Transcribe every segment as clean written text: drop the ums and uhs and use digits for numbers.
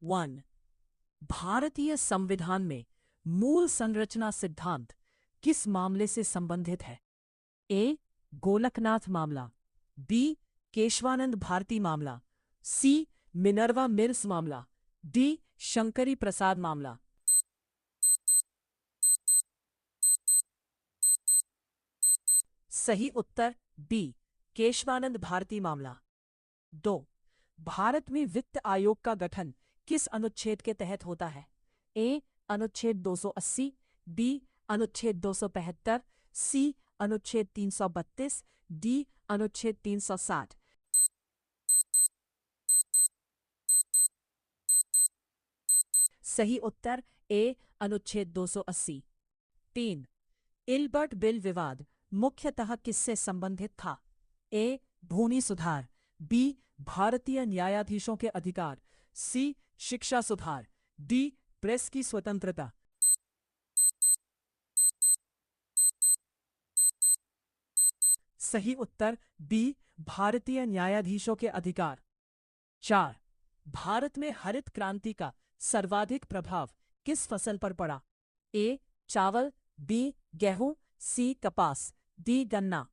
1. भारतीय संविधान में मूल संरचना सिद्धांत किस मामले से संबंधित है? ए. गोलकनाथ मामला, बी. केशवानंद भारती मामला, सी. मिनर्वा मिल्स मामला, डी. शंकरी प्रसाद मामला। सही उत्तर बी. केशवानंद भारती मामला। 2. भारत में वित्त आयोग का गठन किस अनुच्छेद के तहत होता है? ए. अनुच्छेद 280, बी. अनुच्छेद 275, सी. अनुच्छेद 332, डी. अनुच्छेद 360। सही उत्तर ए. अनुच्छेद 280। 3. इल्बर्ट बिल विवाद मुख्यतः किससे संबंधित था? ए. भूमि सुधार, बी. भारतीय न्यायाधीशों के अधिकार, सी. शिक्षा सुधार, डी. प्रेस की स्वतंत्रता। सही उत्तर बी. भारतीय न्यायाधीशों के अधिकार। 4. भारत में हरित क्रांति का सर्वाधिक प्रभाव किस फसल पर पड़ा? ए. चावल, बी. गेहूं, सी. कपास, डी. गन्ना।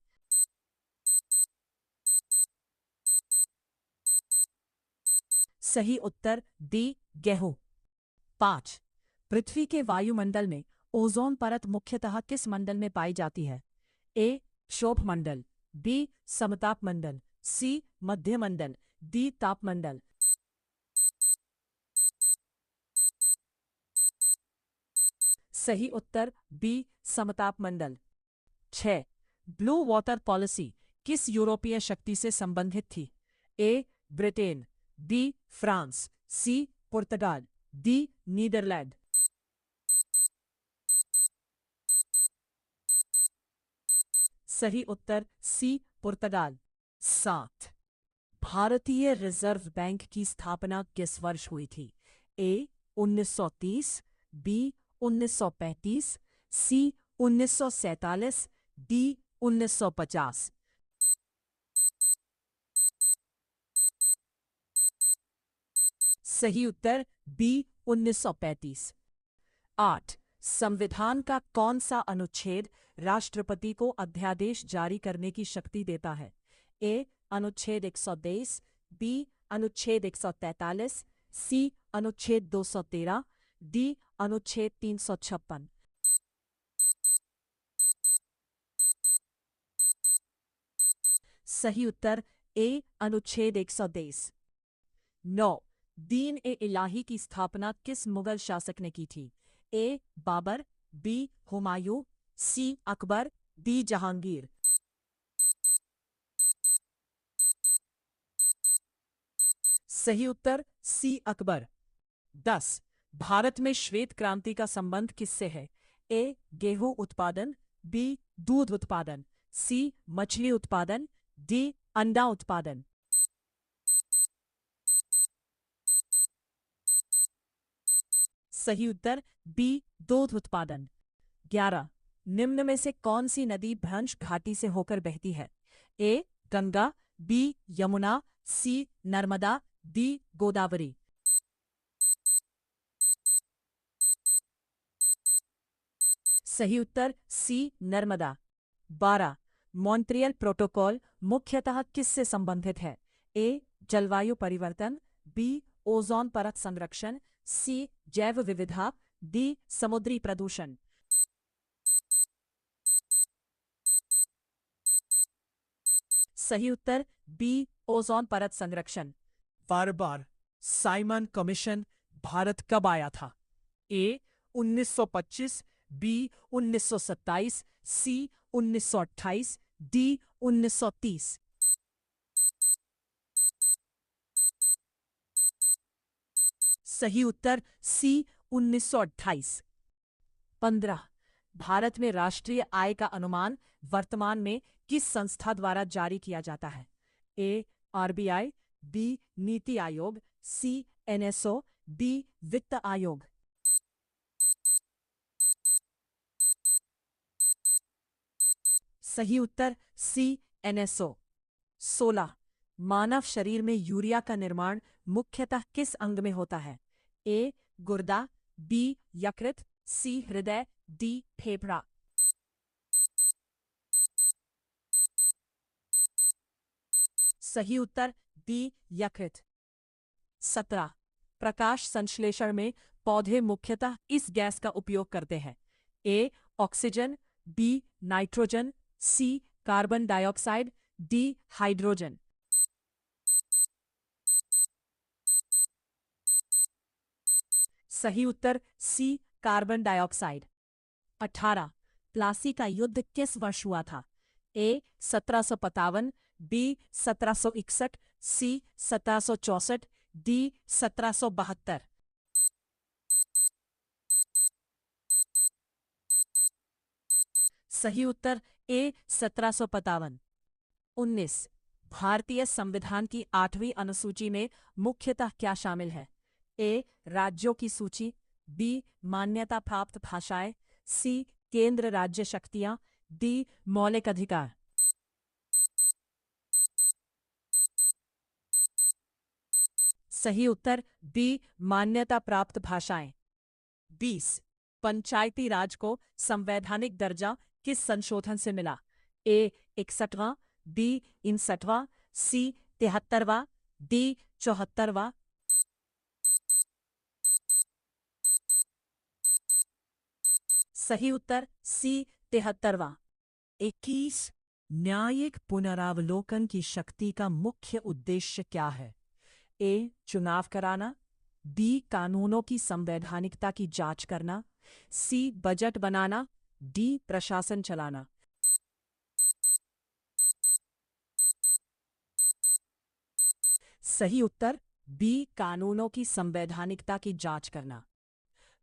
सही उत्तर डी. गेहूं। 5. पृथ्वी के वायुमंडल में ओजोन परत मुख्यतः किस मंडल में पाई जाती है? ए. क्षोभ मंडल, बी. समताप मंडल, सी. मध्य मंडल, डी. तापमंडल। सही उत्तर बी. समताप मंडल। 6. ब्लू वाटर पॉलिसी किस यूरोपीय शक्ति से संबंधित थी? A. Britain, B. France, C. पुर्तगाल, डी. नीदरलैंड। सही उत्तर सी. पुर्तगाल। 7. भारतीय रिजर्व बैंक की स्थापना किस वर्ष हुई थी? ए. 1930, बी. 1935, सी. 1947, डी. 1950। सही उत्तर बी. 1935। 8. संविधान का कौन सा अनुच्छेद राष्ट्रपति को अध्यादेश जारी करने की शक्ति देता है? ए. अनुच्छेद 123, बी. अनुच्छेद 143, सी. अनुच्छेद 213, डी. अनुच्छेद 356। सही उत्तर ए. अनुच्छेद 123। 9. दीन ए इलाही की स्थापना किस मुगल शासक ने की थी? ए. बाबर, बी. हुमायूं, सी. अकबर, डी. जहांगीर। सही उत्तर सी. अकबर। 10. भारत में श्वेत क्रांति का संबंध किससे है? ए. गेहूं उत्पादन, बी. दूध उत्पादन, सी. मछली उत्पादन, डी. अंडा उत्पादन। सही उत्तर बी. दूध उत्पादन। 11. निम्न में से कौन सी नदी भ्रंश घाटी से होकर बहती है? ए. गंगा, बी. यमुना, सी. नर्मदा, डी. गोदावरी। सही उत्तर सी. नर्मदा। 12. मॉन्ट्रियल प्रोटोकॉल मुख्यतः किससे संबंधित है? ए. जलवायु परिवर्तन, बी. ओजोन परत संरक्षण, सी. जैव विविधता, डी. समुद्री प्रदूषण। सही उत्तर बी. ओजोन परत संरक्षण। बार बार साइमन कमीशन भारत कब आया था? ए. 1925, बी. 1927, सी. 1928, डी. 1930। सही उत्तर सी. 1928। 15. भारत में राष्ट्रीय आय का अनुमान वर्तमान में किस संस्था द्वारा जारी किया जाता है? A. RBI, B. NITI Aayog, C. NSO, D. वित्त आयोग। सही उत्तर सी. एनएसओ। 16. मानव शरीर में यूरिया का निर्माण मुख्यतः किस अंग में होता है? ए गुर्दा, बी यकृत, सी हृदय, डी फेफड़ा। सही उत्तर बी यकृत। 17 प्रकाश संश्लेषण में पौधे मुख्यतः इस गैस का उपयोग करते हैं। A oxygen, B nitrogen, C carbon dioxide, D hydrogen. सही उत्तर सी कार्बन डाइऑक्साइड। 18 प्लासी का युद्ध किस वर्ष हुआ था? A 1755, B 1761, C 1764, D 1772। सही उत्तर ए 1755। 19 भारतीय संविधान की 8वीं अनुसूची में मुख्यतः क्या शामिल है? ए राज्यों की सूची, बी मान्यता प्राप्त भाषाएं, सी केंद्र राज्य शक्तियां, डी मौलिक अधिकार। सही उत्तर बी मान्यता प्राप्त भाषाएं। 20 पंचायती राज को संवैधानिक दर्जा किस संशोधन से मिला? ए 61वां, बी 59वां, सी 73वां, डी 74वां। सही उत्तर सी 73वां। 21 न्यायिक पुनरावलोकन की शक्ति का मुख्य उद्देश्य क्या है? ए चुनाव कराना, बी कानूनों की संवैधानिकता की जांच करना, सी बजट बनाना, डी प्रशासन चलाना। सही उत्तर बी कानूनों की संवैधानिकता की जांच करना।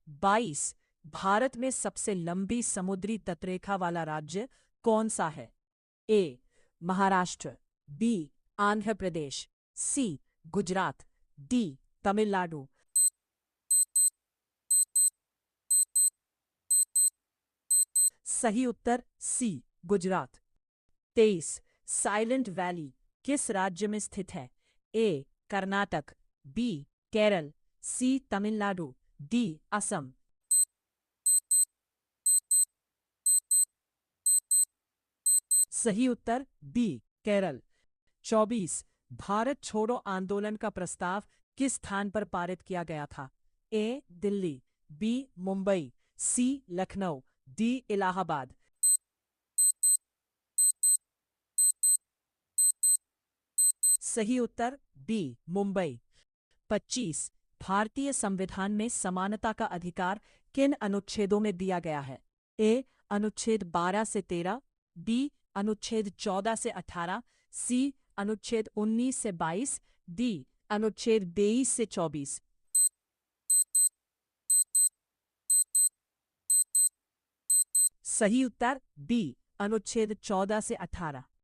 22 भारत में सबसे लंबी समुद्री तटरेखा वाला राज्य कौन सा है? ए महाराष्ट्र, बी आंध्र प्रदेश, सी गुजरात, डी तमिलनाडु। सही उत्तर सी गुजरात। 23 साइलेंट वैली किस राज्य में स्थित है? ए कर्नाटक, बी केरल, सी तमिलनाडु, डी असम। सही उत्तर बी केरल। 24 भारत छोड़ो आंदोलन का प्रस्ताव किस स्थान पर पारित किया गया था? ए दिल्ली, बी मुंबई, सी लखनऊ, डी इलाहाबाद। सही उत्तर बी मुंबई। 25 भारतीय संविधान में समानता का अधिकार किन अनुच्छेदों में दिया गया है? ए अनुच्छेद 12 से 13, बी अनुच्छेद 14 से 18, सी अनुच्छेद 19 से 22, डी अनुच्छेद 23 से 24। सही उत्तर बी अनुच्छेद 14 से 18।